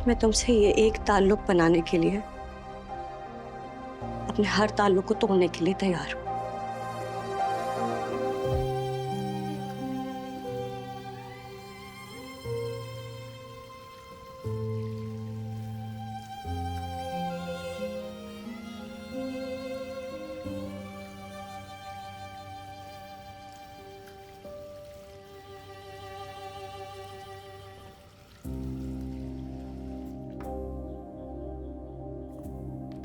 मैं तुमसे ये एक ताल्लुक बनाने के लिए अपने हर ताल्लुक को तोड़ने के लिए तैयार हूं।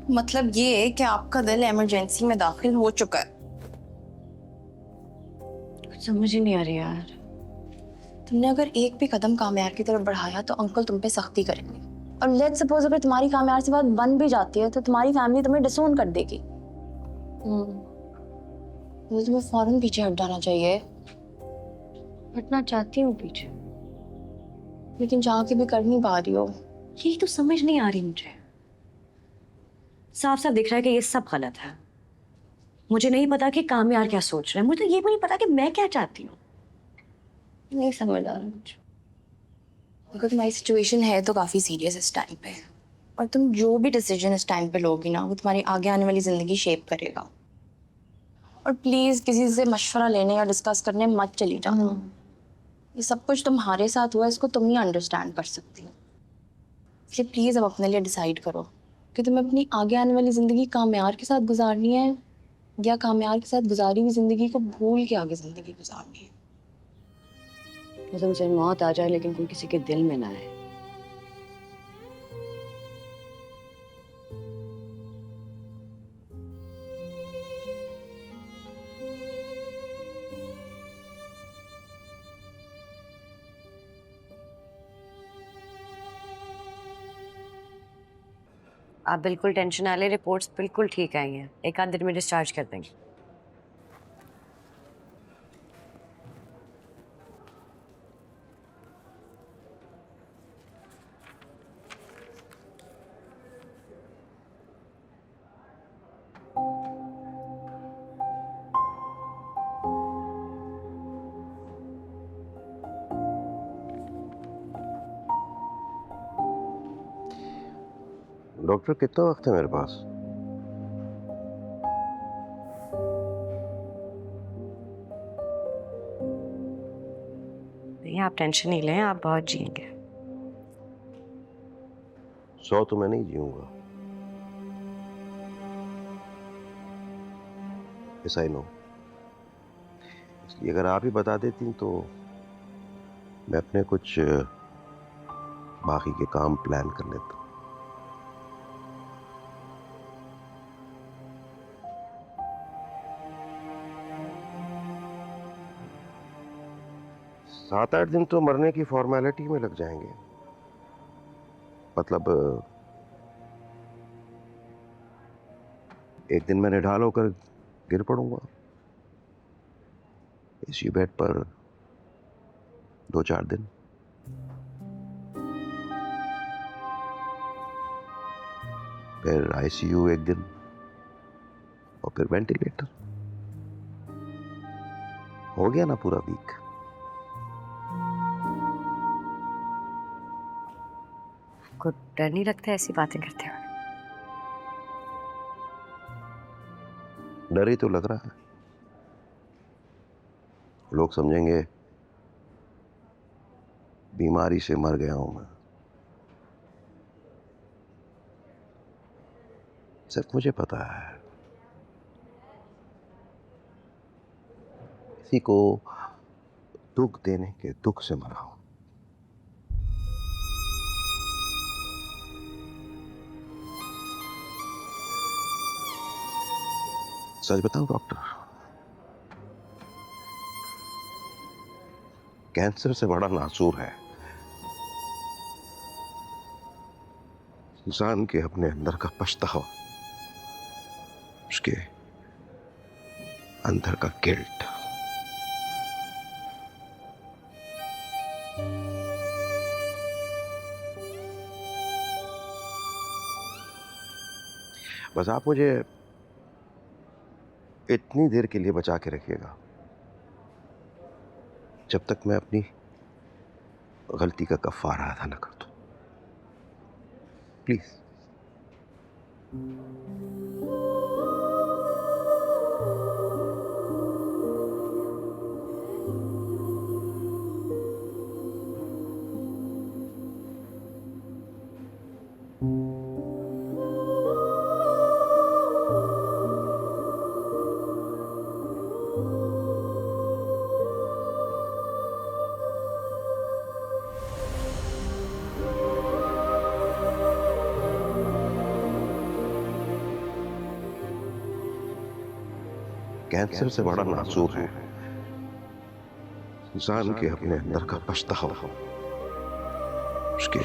मतलब ये है कि आपका दिल इमरजेंसी में दाखिल हो चुका है। कुछ समझ ही नहीं आ रही यार। तुमने अगर एक भी कदम कामयार की तरफ बढ़ाया तो अंकल तुम पे सख्ती करेंगे। और लेट्स सपोज अगर तुम्हारी कामयार से बात बन भी जाती है तो तुम्हारी फैमिली तुम्हें डिसोन कर देगी। तो तुम्हें फौरन पीछे हट जाना चाहिए। हटना चाहती हूँ पीछे, लेकिन चाह के भी कर नहीं पा रही हो। यही तो समझ नहीं आ रही मुझे। साफ साफ दिख रहा है कि ये सब गलत है। मुझे नहीं पता कि कामयार क्या सोच रहे हैं, मुझे तो ये भी नहीं पता कि मैं क्या चाहती हूँ। नहीं समझ आ रहा मुझे। अगर तुम्हारी सिचुएशन है तो काफी सीरियस इस टाइम पे। और तुम जो भी डिसीजन इस टाइम पे लोगी ना वो तुम्हारी आगे आने वाली जिंदगी शेप करेगा। और प्लीज किसी से मशवरा लेने या डिस्कस करने मत चली जाओ। ये सब कुछ तुम्हारे साथ हुआ, इसको तुम ही अंडरस्टैंड कर सकती हो। इसलिए प्लीज अब अपने लिए डिसाइड करो कि तुम्हें अपनी आगे आने वाली जिंदगी कामयार के साथ गुजारनी है या कामयार के साथ गुजारी हुई जिंदगी को भूल के आगे जिंदगी गुजारनी है। कसम से मौत आ जाए लेकिन कोई किसी के दिल में ना आए। आप बिल्कुल टेंशन ना ले, रिपोर्ट्स बिल्कुल ठीक आई हैं, एक आध दिन में डिस्चार्ज कर देंगे। डॉक्टर कितना वक्त है मेरे पास? नहीं आप टेंशन नहीं लें, आप बहुत जिएंगे। 100 तो मैं नहीं जीऊंगा। ऐसा ही नो। इसलिए अगर आप ही बता देती तो मैं अपने कुछ बाकी के काम प्लान कर लेता। सात आठ दिन तो मरने की फॉर्मेलिटी में लग जाएंगे। मतलब एक दिन मैं निढाल होकर गिर पड़ूंगा इसी बेड पर, 2-4 दिन। फिर आईसीयू एक दिन और फिर वेंटिलेटर। हो गया ना पूरा वीक। आपको डर नहीं लगता ऐसी बातें करते हुए? डर ही तो लग रहा है। लोग समझेंगे बीमारी से मर गया हूं मैं। सिर्फ मुझे पता है किसी को दुख देने के दुख से मरा हूं। सच बताऊं डॉक्टर, कैंसर से बड़ा नासूर है इंसान के अपने अंदर का पछतावा, उसके अंदर का गिल्ट। बस आप मुझे इतनी देर के लिए बचा के रखिएगा जब तक मैं अपनी गलती का कफारा अदा न कर दूं। प्लीज। कैंसर से बड़ा नाजुक है इंसान के अपने अंदर का पछतावा, उसके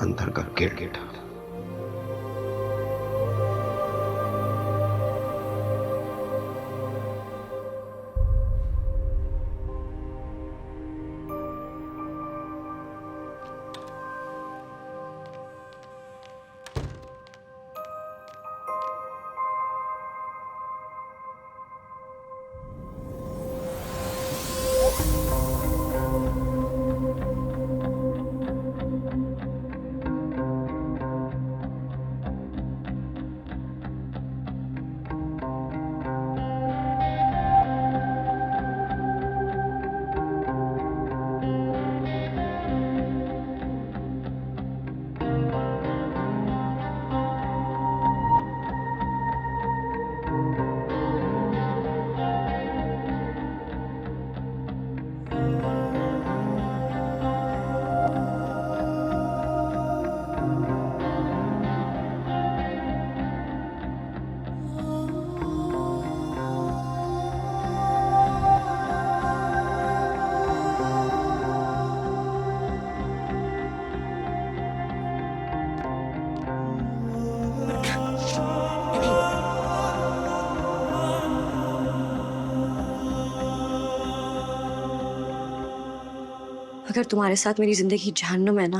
अंदर का गिल्ट। अगर तुम्हारे साथ मेरी जिंदगी जहन्नुम है ना,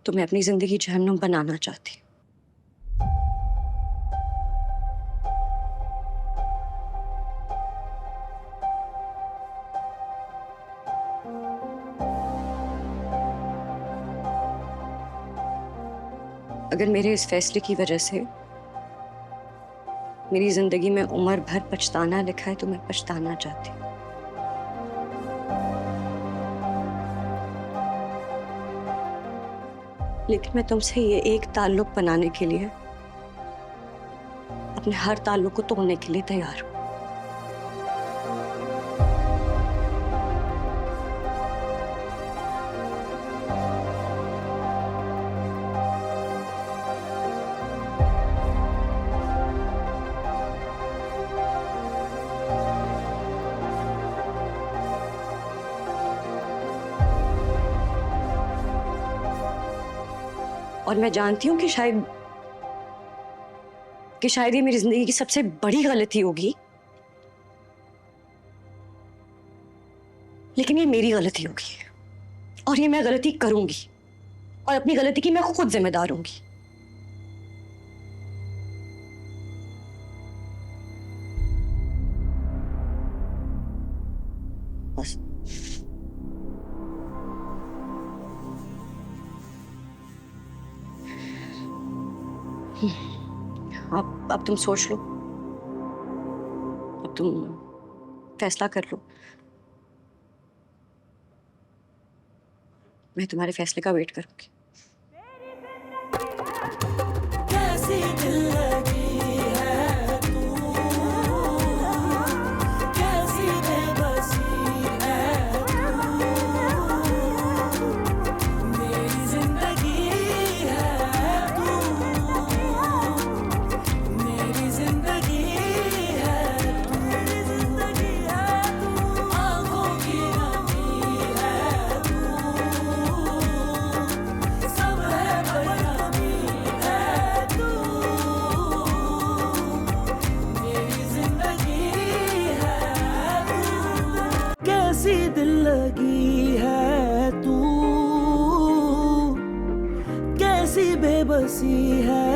तो मैं अपनी जिंदगी जहन्नुम बनाना चाहती हूँ। अगर मेरे इस फैसले की वजह से मेरी जिंदगी में उम्र भर पछताना लिखा है, तो मैं पछताना चाहती हूँ। लेकिन मैं तुमसे ये एक ताल्लुक बनाने के लिए अपने हर ताल्लुक को तोड़ने के लिए तैयार हूं। और मैं जानती हूँ कि शायद ये मेरी जिंदगी की सबसे बड़ी गलती होगी, लेकिन ये मेरी गलती होगी और ये मैं गलती करूंगी और अपनी गलती की मैं खुद जिम्मेदार होंगी। बस। अब तुम सोच लो, अब तुम फैसला कर लो। मैं तुम्हारे फैसले का वेट करूंगी। कैसी दिल लगी है तू, कैसी बेबसी है तू, मेरी जिंदगी है तू, मेरी जिंदगी है तू, मेरी जिंदगी है तू, आंखों की नमी है तू, सब है बदनामी है तू, मेरी जिंदगी है तू, कैसी दिल लगी है तू, कैसी बेबसी है